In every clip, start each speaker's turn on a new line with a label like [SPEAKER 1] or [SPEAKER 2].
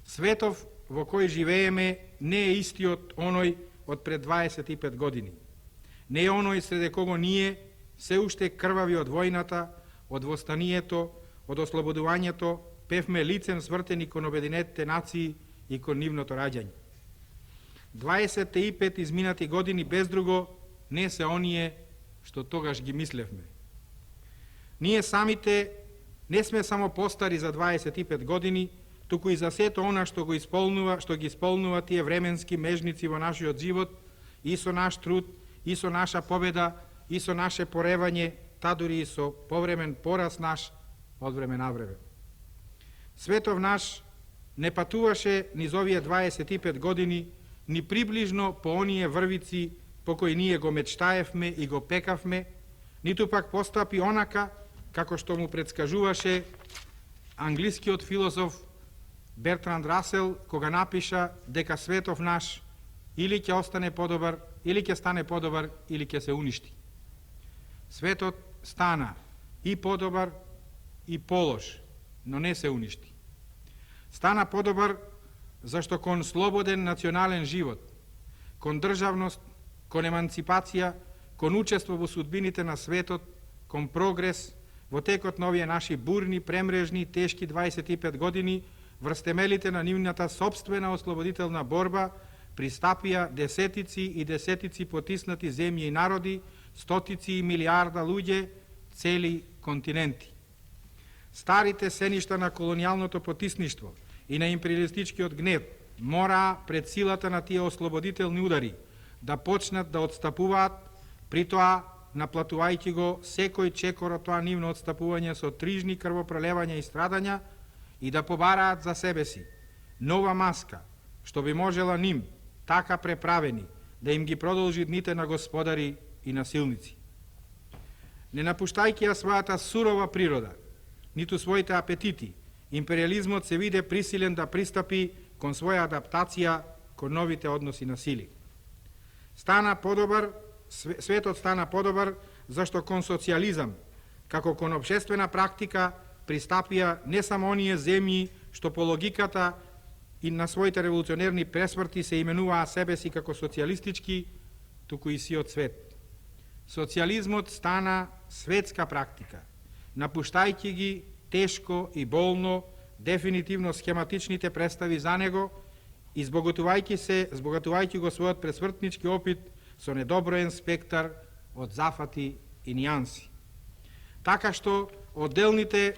[SPEAKER 1] Светов во кој живееме не е истиот оној од пред 25 години. Не е оној среде кого ние, се уште крвави од војната, од востанието, од ослободувањето, певме лицем свртени кон Обединетите нации и кон нивното раѓање. 25 изминати години без друго не се оние што тогаш ги мислевме. Ние самите не сме само постари за 25 години, туку и за сето она што ги исполнува тие временски межници во нашиот живот, и со наш труд, и со наша победа, и со наше поревање, та дури и со повремен пораз наш од време на време. Светов наш не патуваше низ овие 25 години ни приближно по оние врвици по кои ние го мечтаевме и го пекавме, ниту пак постапи онака како што му предскажуваше англискиот филозоф Бертранд Расел, кога напиша дека светов наш или ќе остане подобар, или ќе стане подобар, или ќе се уништи. Светот стана и подобар и полош, но не се уништи. Стана подобар зашто кон слободен национален живот, кон државност, кон еманципација, кон учество во судбините на светот, кон прогрес, во текот на овие наши бурни, премрежни, тешки 25 години, врз темелите на нивната собствена ослободителна борба, пристапија десетици и десетици потиснати земји и народи, стотици и милиарда луѓе, цели континенти. Старите сеништа на колонијалното потисништво и на империалистичкиот гнев мораа пред силата на тие ослободителни удари да почнат да отстапуваат, при тоа наплатувајќи го секој чекор од тоа нивно отстапување со трижни крвопролевања и страдања, и да побараат за себе си нова маска, што би можела ним, така преправени, да им ги продолжи дните на господари и насилници. Не напуштајќи ја својата сурова природа, ниту своите апетити, империализмот се виде присилен да пристапи кон своја адаптација кон новите односи на сили. Светот стана подобар зашто кон социјализам, како кон општествена практика, пристапија не само оние земји што по логиката и на своите револуционерни пресврти се именуваа себе си како социјалистички, туку и сиот свет. Социјализмот стана светска практика, напуштајќи ги тешко и болно, дефинитивно схематичните представи за него и збогатувајќи го својот пресвртнички опит со недоброен спектар од зафати и нијанси. Така што одделните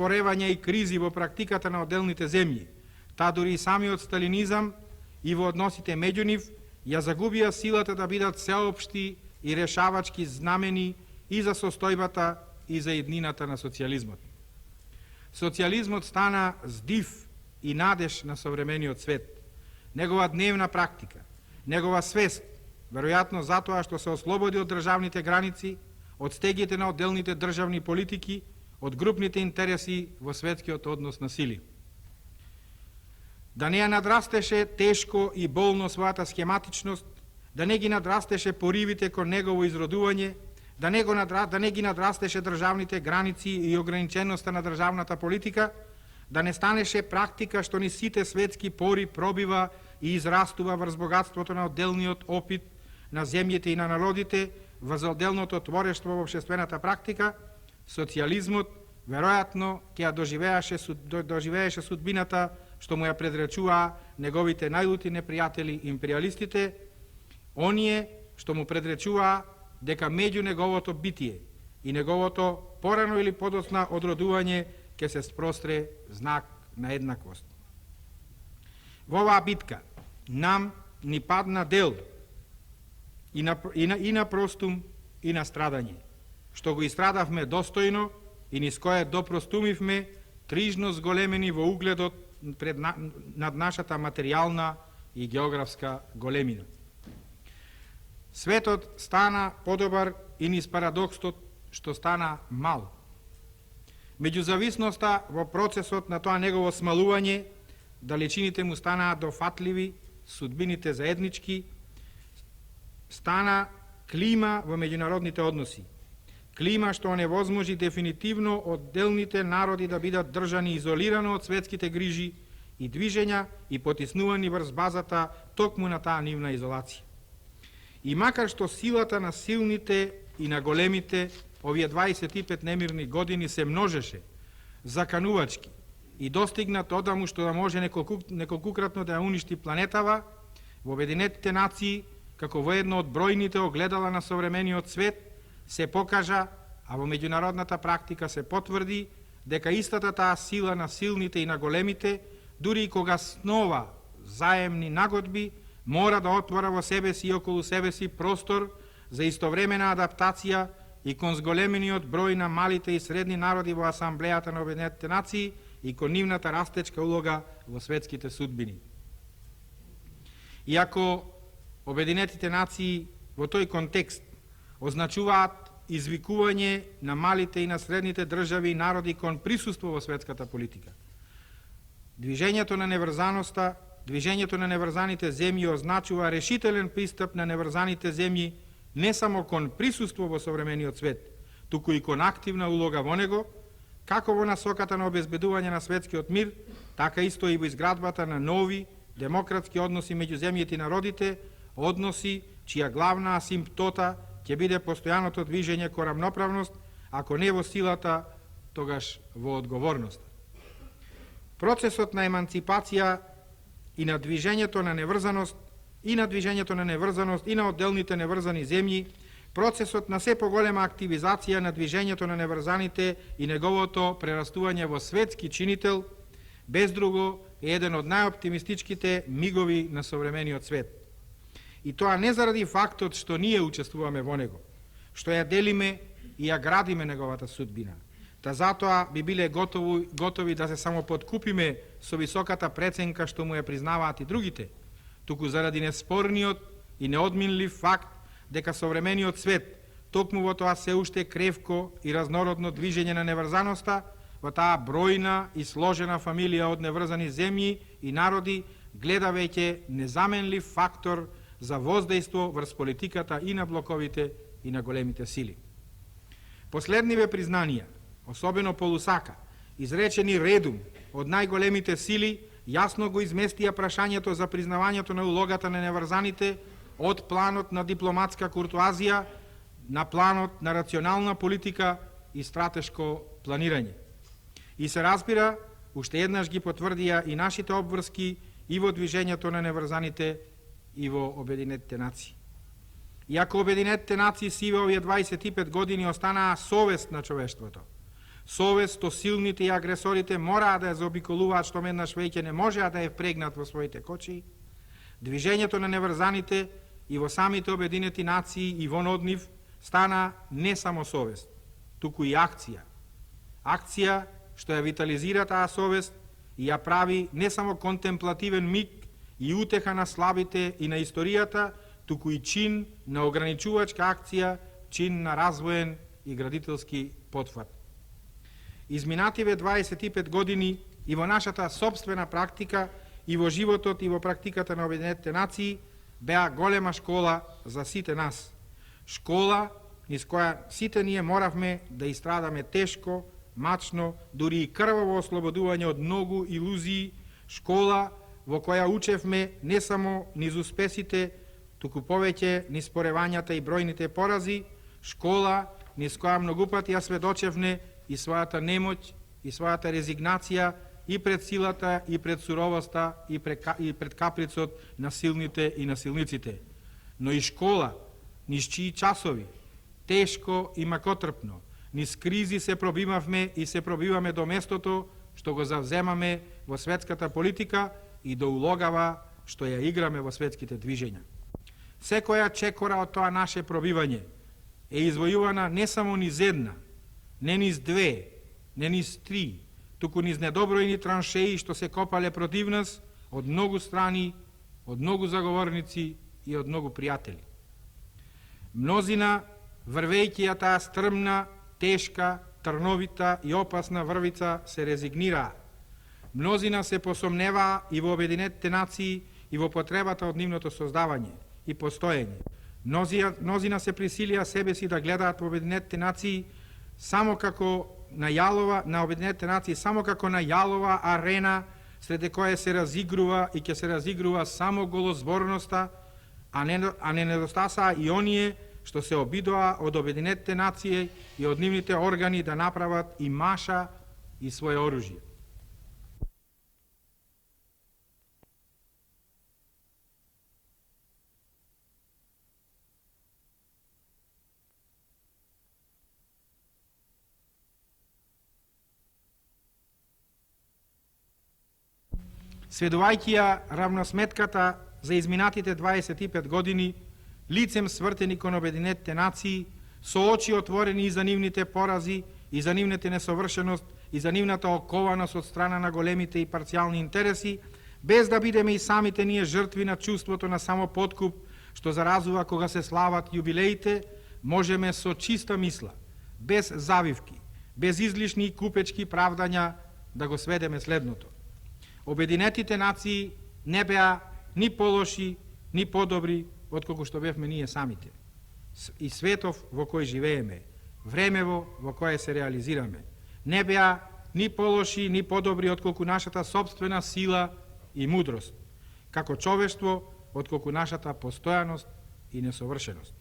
[SPEAKER 1] поревања и кризи во практиката на одделните земји, та дури и самиот сталинизам и во односите меѓу нив, ја загубија силата да бидат сеопшти и решавачки знамени и за состојбата и за еднината на социјализмот. Социјализмот стана здив и надеж на современиот свет. Негова дневна практика, негова свест, веројатно затоа што се ослободи од државните граници, од стегите на одделните државни политики, од групните интереси во светскиот однос на сили. Да не ја надрастеше тешко и болно својата схематичност, да не ги надрастеше поривите кон негово изродување, да не ги надрастеше државните граници и ограниченоста на државната политика, да не станеше практика што ни сите светски пори пробива и израстува врз богатството на одделниот опит на земјите и на народите, врз одделното творештво во општествената практика, социјализмот веројатно ќе ја доживееше судбината што му ја предречуваа неговите најлути непријатели империалистите, оние што му предречуваа дека меѓу неговото битие и неговото порано или подоцна одродување ќе се спростре знак на еднаквост. Во оваа битка нам ни падна дел и на простум и на страдање, што го истрадавме достојно и низ кое допростумивме трижно зголемени во угледот над нашата материјална и географска големина. Светот стана подобар и низ парадоксот што стана мал. Меѓузависноста во процесот на тоа негово смалување, далечините му станаа дофатливи, судбините заеднички, стана клима во меѓународните односи. Клима што оневозможи дефинитивно одделните народи да бидат држани изолирано од светските грижи и движења и потиснувани врз базата токму на таа нивна изолација. И макар што силата на силните и на големите овие 25 немирни години се множеше заканувачки и достигнат одаму што да може неколкукратно да ја уништи планетава, во Обединетите нации, како во едно од бројните огледала на современиот свет, се покажа, а во меѓународната практика се потврди, дека истата таа сила на силните и на големите, дури и кога снова заемни нагодби, мора да отвора во себе си и околу себе си простор за истовремена адаптација и кон зголемениот број на малите и средни народи во Асамблејата на Обединетите нации и кон нивната растечка улога во светските судбини. Иако Обединетите нации во тој контекст означуваат извикување на малите и на средните држави и народи кон присуство во светската политика, движењето на неврзаноста, движењето на неврзаните земји означува решителен пристап на неврзаните земји не само кон присуство во современиот свет, туку и кон активна улога во него, како во насоката на обезбедување на светскиот мир, така исто и во изградбата на нови демократски односи меѓу земјите и народите, односи чија главна асимптота ќе биде постојаното движење кон рамноправност, ако не во силата, тогаш во одговорност. Процесот на еманципација и на движењето на неврзаност, и на одделните неврзани земји, процесот на се поголема активизација на движењето на неврзаните и неговото прерастување во светски чинител, без друго е еден од најоптимистичките мигови на современиот свет. И тоа не заради фактот што ние учествуваме во него, што ја делиме и ја градиме неговата судбина, та затоа би биле готови да се само подкупиме со високата преценка што му ја признаваат и другите, туку заради неспорниот и неодминлив факт дека современиот свет, токму во тоа се уште кревко и разнородно движење на неврзаноста, во таа бројна и сложена фамилија од неврзани земји и народи, гледа веќе незаменлив фактор за воздейство врз политиката и на блоковите и на големите сили. Последниве признанија, особено по Лусака, изречени редум од најголемите сили, јасно го изместија прашањето за признавањето на улогата на неврзаните од планот на дипломатска куртуазија на планот на рационална политика и стратешко планирање. И се разбира, уште еднаш ги потврдија и нашите обврски и во движењето на неврзаните и во Обединетите нации. Иако Обединетите нации сиве овие 25 години останаа совест на човештвото, совест што силните и агресорите мораа да ја заобиколуваат, што еднаш веќе не можеа да ја впрегнат во своите кочи, движењето на неврзаните и во самите Обединети нации и вон од нив стана не само совест, туку и акција. Акција што ја витализира таа совест и ја прави не само контемплативен миг и утеха на слабите и на историјата, туку и чин на ограничувачка акција, чин на развоен и градителски потфат. Изминативе 25 години и во нашата собствена практика, и во животот и во практиката на Обединетите нации, беа голема школа за сите нас. Школа низ која сите ние моравме да истрадаме тешко, мачно, дури и крваво ослободување од многу илузии, школа во која учевме не само низ успесите, туку повеќе низ поревањата и бројните порази, школа низ која многу пати ја сведочевме и својата немоќ, и својата резигнација и пред силата, и пред суровоста, и пред каприцот на силните и насилниците. Но и школа, низ чии часови, тешко и макотрпно, низ кризи се пробивавме и се пробиваме до местото што го завземаме во светската политика и до улогава што ја играме во светските движења. Секоја чекора од тоа наше пробивање е извојувана не само низ една, не низ две, не низ три, туку низ недобројни траншеи што се копале против нас од многу страни, од многу заговорници и од многу пријатели. Мнозина, врвејќи ја таа стрмна, тешка, трновита и опасна врвица, се резигнираа. Мнозина се посомневаа и во Обединетите нации и во потребата од нивното создавање и постоење. Мнозина се присилија себе си да гледаат во Обединетите нации само како на Обединетите нации само како на јалова арена среде кое се разигрува и ќе се разигрува само голозборноста, а не недостасаа и оние што се обидоа од Обединетите нации и од нивните органи да направат и маша и свое оружје. Сведувајќи ја равносметката за изминатите 25 години, лицем свртени кон Обединетите нации, со очи отворени и за нивните порази, и за нивните несовршеност, и за нивната окованост од страна на големите и парцијални интереси, без да бидеме и самите ние жртви на чувството на самопоткуп, што заразува кога се слават јубилеите, можеме со чиста мисла, без завивки, без излишни и купечки правдања да го сведеме следното. Обединетите нации не беа ни полоши, ни подобри отколку што бевме ние самите. И светов во кој живееме, времево во кое се реализираме, не беа ни полоши, ни подобри отколку нашата собствена сила и мудрост, како човештво отколку нашата постојаност и несовршеност.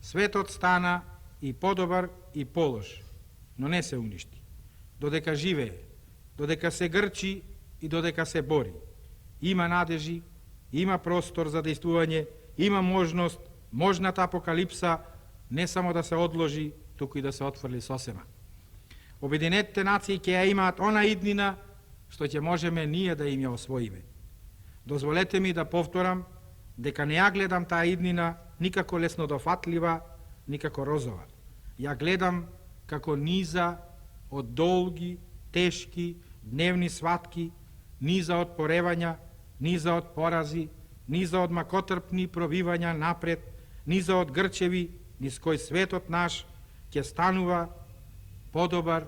[SPEAKER 1] Светот стана и подобар и полош, но не се уништи. Додека живее, додека се грчи и додека се бори. Има надежи, има простор за действување, има можност, можната апокалипса не само да се одложи, туку и да се отфрли сосема. Обединетите нации ќе ја имаат она иднина што ќе можеме ние да им ја освоиме. Дозволете ми да повторам дека не ја гледам таа иднина никако леснодофатлива, никако розова. Ја гледам како низа од долги, тешки, дневни сватки, низа од поревања, низа од порази, низа од макотрпни пробивања напред, низа од грчеви, низ кој светот наш ќе станува подобар,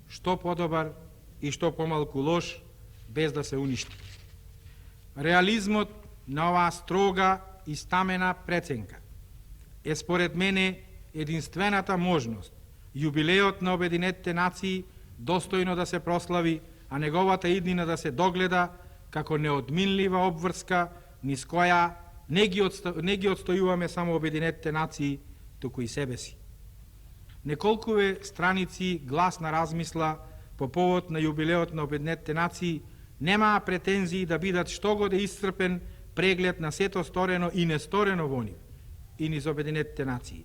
[SPEAKER 1] што подобар и што помалку лош, без да се уништи. Реализмот на оваа строга и стамена преценка е според мене единствената можност јубилеот на Обединетите нации достојно да се прослави, а неговата иднина да се догледа како неодминлива обврска низ која не ги отстојуваме само Обединетите нации, туку и себе си. Неколкуве страници гласна размисла по повод на јубилеот на Обединетите нации немаа претензии да бидат штогоде исцрпен преглед на сето сторено и несторено во нив и низ Обединетите нации.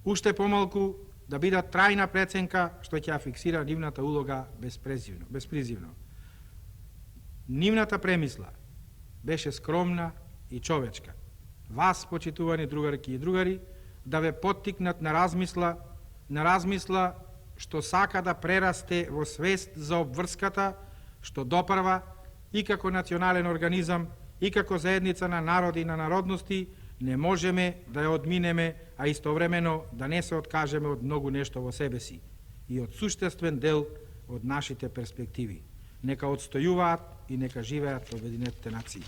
[SPEAKER 1] Уште помалку да бидат трајна преценка што ќе ја фиксира нивната улога безпризивно. Нивната премисла беше скромна и човечка. Вас, почитувани другарки и другари, да ве поттикнат на размисла што сака да прерасте во свест за обврската што допрва и како национален организам, и како заедница на народи и на народности, не можеме да ја одминеме, а истовремено да не се откажеме од многу нешто во себе си и од суштествен дел од нашите перспективи. Нека отстојуваат и нека живеат Обединетите нации.